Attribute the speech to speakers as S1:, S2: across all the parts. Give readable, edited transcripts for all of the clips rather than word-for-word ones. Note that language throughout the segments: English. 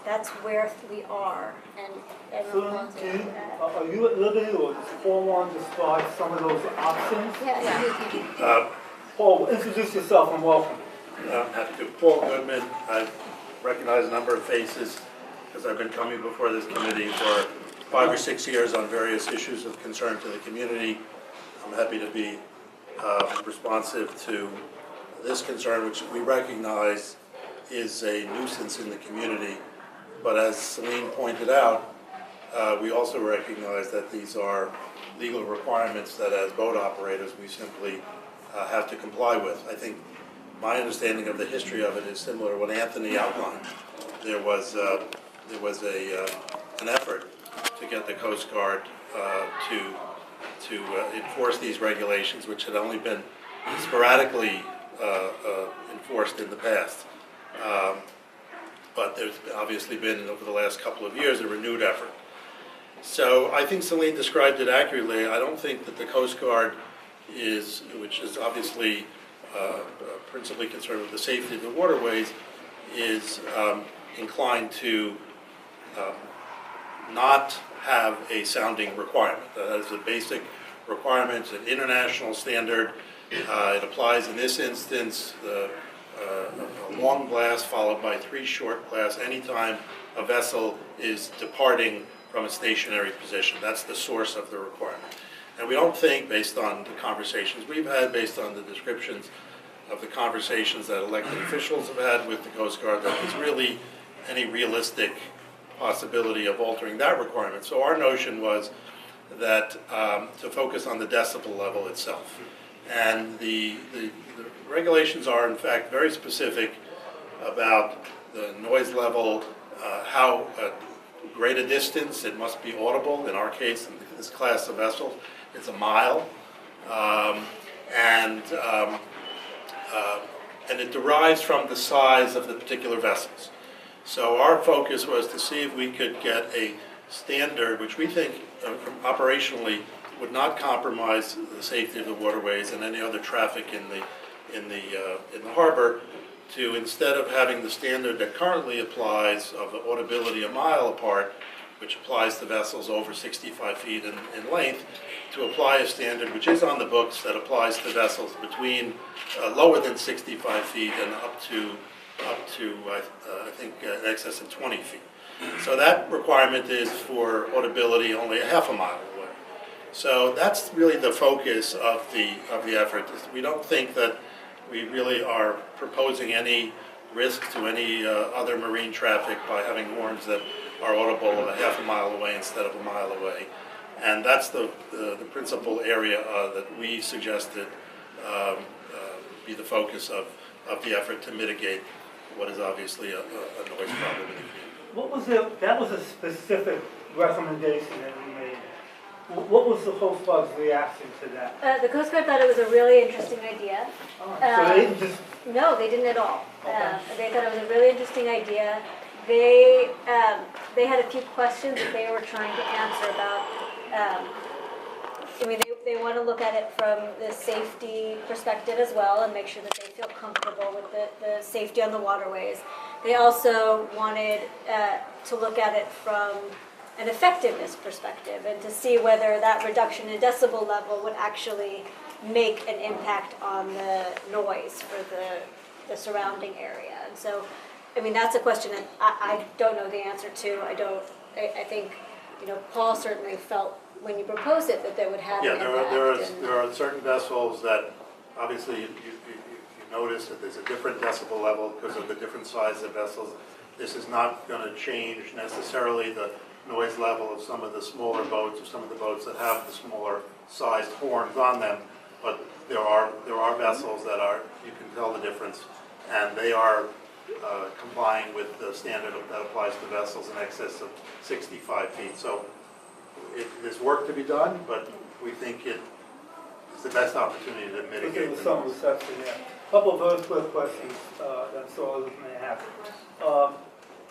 S1: that's where we are, and everyone wants to do that.
S2: Are you at liberty, or does Paul want to describe some of those options?
S1: Yeah.
S2: Paul, introduce yourself and welcome.
S3: I'm happy to. Paul Goodman. I recognize a number of faces because I've been coming before this committee for 5 or 6 years on various issues of concern to the community. I'm happy to be responsive to this concern, which we recognize is a nuisance in the community. But as Celine pointed out, we also recognize that these are legal requirements that as boat operators we simply have to comply with. I think my understanding of the history of it is similar to what Anthony outlined. There was an effort to get the Coast Guard to enforce these regulations, which had only been sporadically enforced in the past. But there's obviously been, over the last couple of years, a renewed effort. So I think Celine described it accurately. I don't think that the Coast Guard is, which is obviously principally concerned with the safety of the waterways, is inclined to not have a sounding requirement. That is a basic requirement, it's an international standard. It applies in this instance, a long blast followed by 3 short blasts anytime a vessel is departing from a stationary position. That's the source of the requirement. And we don't think, based on the conversations we've had, based on the descriptions of the conversations that elected officials have had with the Coast Guard, that there's really any realistic possibility of altering that requirement. So our notion was that to focus on the decibel level itself. And the regulations are, in fact, very specific about the noise level, how great a distance it must be audible. In our case, in this class of vessels, it's a mile. And it derives from the size of the particular vessels. So our focus was to see if we could get a standard which we think operationally would not compromise the safety of the waterways and any other traffic in the harbor, to, instead of having the standard that currently applies of the audibility a mile apart, which applies to vessels over 65 feet in length, to apply a standard which is on the books that applies to vessels between lower than 65 feet and up to I think in excess of 20 feet. So that requirement is for audibility only a half a mile away. So that's really the focus of the effort. We don't think that we really are proposing any risk to any other marine traffic by having horns that are audible a half a mile away instead of a mile away. And that's the principal area that we suggested be the focus of the effort to mitigate what is obviously a noise problem in the community.
S2: That was a specific recommendation that we made. What was the Coast Guard's reaction to that?
S1: The Coast Guard thought it was a really interesting idea.
S2: So they didn't just...
S1: No, they didn't at all.
S2: Okay.
S1: They thought it was a really interesting idea. They had a few questions that they were trying to answer about. They want to look at it from the safety perspective as well and make sure that they feel comfortable with the safety on the waterways. They also wanted to look at it from an effectiveness perspective and to see whether that reduction in decibel level would actually make an impact on the noise for the surrounding area. And so, that's a question that I don't know the answer to. I think, Paul certainly felt when you proposed it that they would have an impact.
S3: There are certain vessels that obviously you notice that there's a different decibel level because of the different size of vessels. This is not going to change necessarily the noise level of some of the smaller boats or some of the boats that have the smaller sized horns on them, but there are vessels that you can tell the difference, and they are complying with the standard that applies to vessels in excess of 65 feet. So there's work to be done, but we think it's the best opportunity to mitigate.
S2: There was some reception there. A couple of very quick questions that Sarah may have.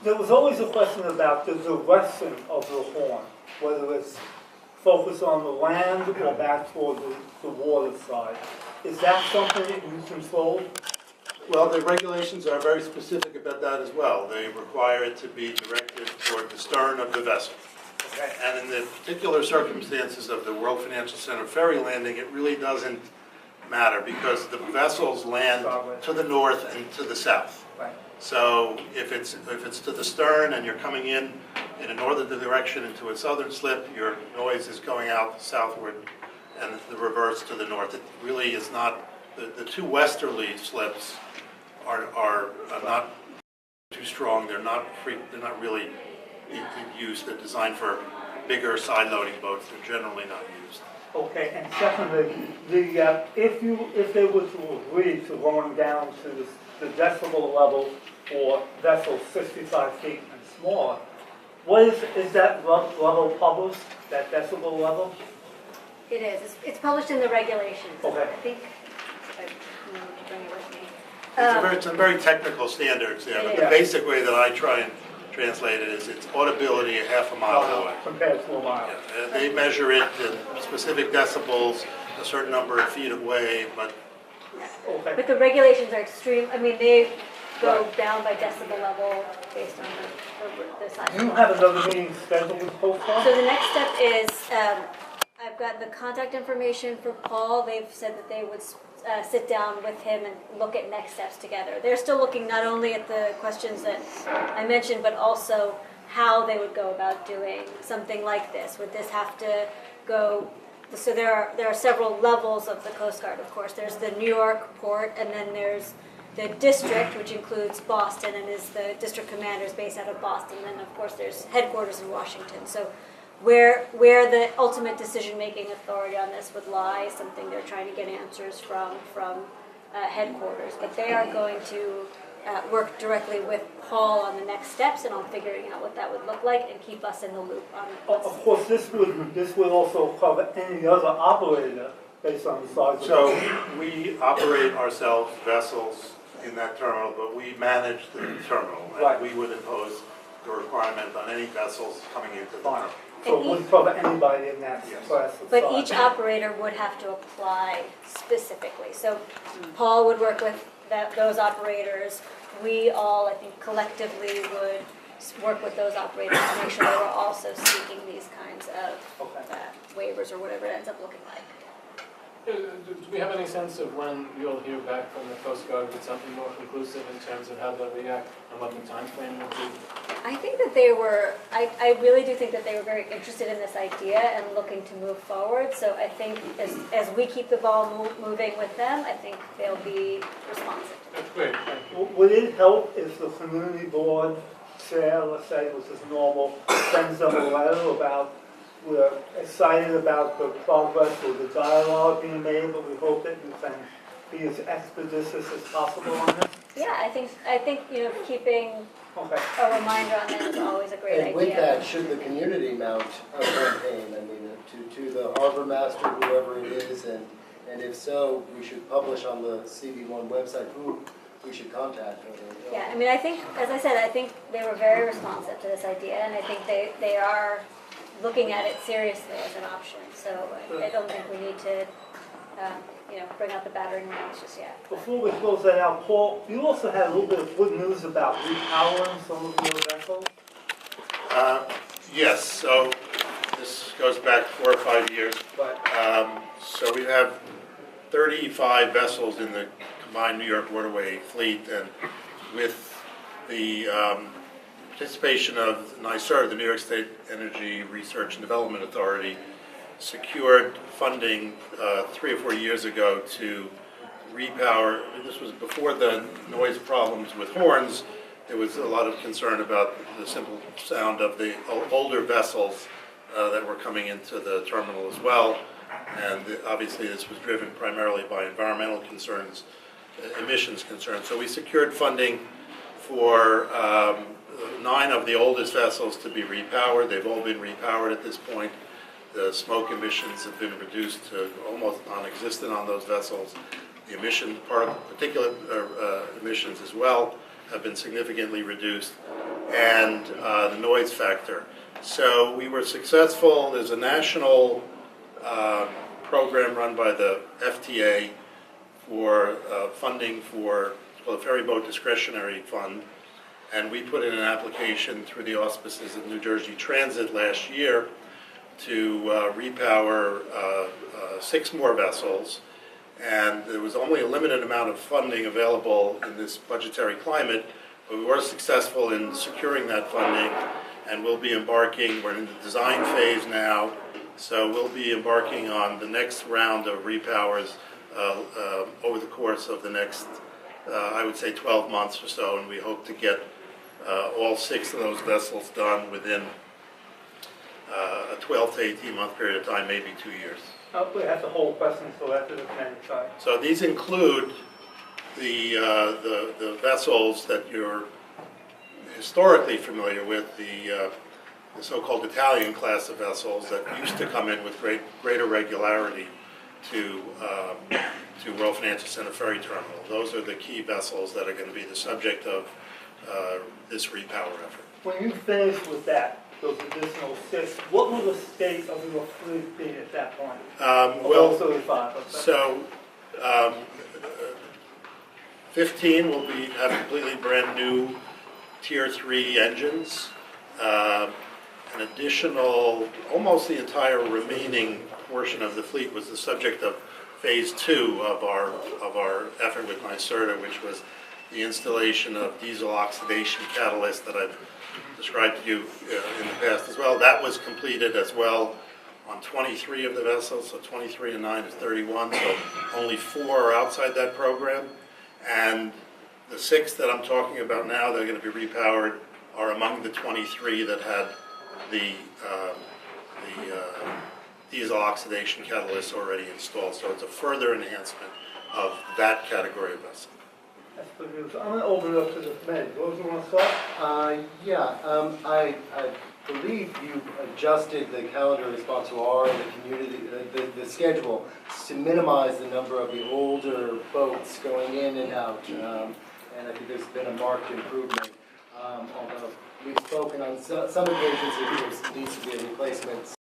S2: There was always a question about the direction of the horn, whether it's focused on the land or back toward the water side. Is that something that you control?
S3: Well, the regulations are very specific about that as well. They require it to be directed toward the stern of the vessel.
S2: Okay.
S3: And in the particular circumstances of the World Financial Center ferry landing, it really doesn't matter because the vessels land to the north and to the south.
S2: Right.
S3: So if it's to the stern and you're coming in a northerly direction into a southern slip, your noise is going out southward and the reverse to the north. It really is not, the two westerly slips are not too strong. They're not really in use. They're designed for bigger side loading boats. They're generally not used.
S2: Okay, and secondly, if they were to agree to going down to the decibel level for vessels 65 feet and smaller, is that level published, that decibel level?
S1: It is. It's published in the regulations.
S2: Okay.
S1: I think, I remember to bring it with me.
S3: It's a very technical standards there, but the
S2: Yeah.
S3: basic way that I try and translate it is it's audibility a half a mile away.
S2: Compared to a mile.
S3: Yeah, they measure it in specific decibels, a certain number of feet away, but
S2: Okay.
S1: But the regulations are extreme. I mean, they go
S2: Right.
S1: down by decibel level based on the size.
S2: Do you have another meeting scheduled with
S1: So
S2: Postcard?
S1: the next step is, I've got the contact information for Paul. They've said that they would sit down with him and look at next steps together. They're still looking not only at the questions that I mentioned, but also how they would go about doing something like this. Would this have to go, so there are several levels of the Coast Guard, of course. There's the New York port, and then there's the district, which includes Boston, and is the district commander is based out of Boston. And then, of course, there's headquarters in Washington. So where the ultimate decision-making authority on this would lie, something they're trying to get answers from headquarters. But they are going to work directly with Paul on the next steps and on figuring out what that would look like and keep us in the loop on
S2: Of course, this would also cover any other operator based on the size of
S3: so
S2: the...
S3: we operate ourselves vessels in that terminal, but we manage the terminal.
S2: Right.
S3: And we would impose the requirement on any vessels coming into the
S2: Fine.
S3: terminal.
S2: So it would cover anybody in that
S3: Yes.
S2: class of
S1: But
S2: size.
S1: each operator would have to apply specifically. So Paul would work with those operators. We all, I think, collectively would work with those operators to make sure they were also seeking these kinds of
S2: Okay.
S1: waivers or whatever it ends up looking like.
S4: Do we have any sense of when you'll hear back from the Coast Guard with something more conclusive in terms of how they'll react and what the time frame will be?
S1: I think that they were, I really do think that they were very interested in this idea and looking to move forward. So I think as we keep the ball moving with them, I think they'll be responsive.
S4: That's great, thank you.
S2: Would it help if the community board chair, let's say, which is normal, sends them a letter about, we're excited about the progress or the dialogue being made, but we hope that you can be as expeditious as possible on this?
S1: Yeah, I think keeping
S2: Okay.
S1: a reminder on that is always a great idea.
S5: And with that, should the community mount a campaign, I mean, to the harbor master, whoever it is, and if so, we should publish on the CB1 website who we should contact.
S1: Yeah, I mean, I think, as I said, I think they were very responsive to this idea, and I think they are looking at it seriously as an option. So I don't think we need to, bring out the battering rams just yet.
S2: Before we close that out, Paul, you also had a little bit of good news about repowering some of your vessels.
S3: Yes, so this goes back 4 or 5 years.
S2: But
S3: So we have 35 vessels in the combined New York waterway fleet, and with the participation of NYSERD, the New York State Energy Research and Development Authority, secured funding 3 or 4 years ago to repower. This was before the noise problems with horns. There was a lot of concern about the simple sound of the older vessels that were coming into the terminal as well. And obviously this was driven primarily by environmental concerns, emissions concerns. So we secured funding for 9 of the oldest vessels to be repowered. They've all been repowered at this point. The smoke emissions have been reduced to almost non-existent on those vessels. The particulate emissions as well have been significantly reduced, and the noise factor. So we were successful. There's a national program run by the FTA for funding for called a ferry boat discretionary fund. And we put in an application through the auspices of New Jersey Transit last year to repower 6 more vessels. And there was only a limited amount of funding available in this budgetary climate, but we were successful in securing that funding, and we'll be embarking, we're in the design phase now, so we'll be embarking on the next round of repowers over the course of the next, I would say 12 months or so, and we hope to get all 6 of those vessels done within a 12 to 18 month period of time, maybe 2 years.
S2: That's the whole question, so after the committee, sorry.
S3: So these include the vessels that you're historically familiar with, the so-called Italian class of vessels that used to come in with greater regularity to World Financial Center Ferry Terminal. Those are the key vessels that are going to be the subject of this repower effort.
S2: When you finish with that, those additional 6, what will the state of your fleet be at that point?
S3: Well,
S2: 35, let's say.
S3: so 15 will have completely brand new Tier 3 engines. An additional, almost the entire remaining portion of the fleet was the subject of phase 2 of our effort with NYSERDA, which was the installation of diesel oxidation catalyst that I've described to you in the past as well. That was completed as well on 23 of the vessels, so 23 and 9 is 31, so only 4 are outside that program. And the 6 that I'm talking about now that are going to be repowered are among the 23 that had the diesel oxidation catalyst already installed. So it's a further enhancement of that category of vessel.
S2: That's good news. I'm going to open it up to the committee. Those who want to start?
S5: I believe you adjusted the calendar responsoire and the community, the schedule to minimize the number of the older boats going in and out. And I think there's been a marked improvement. Although we've spoken on some occasions, there needs to be a replacement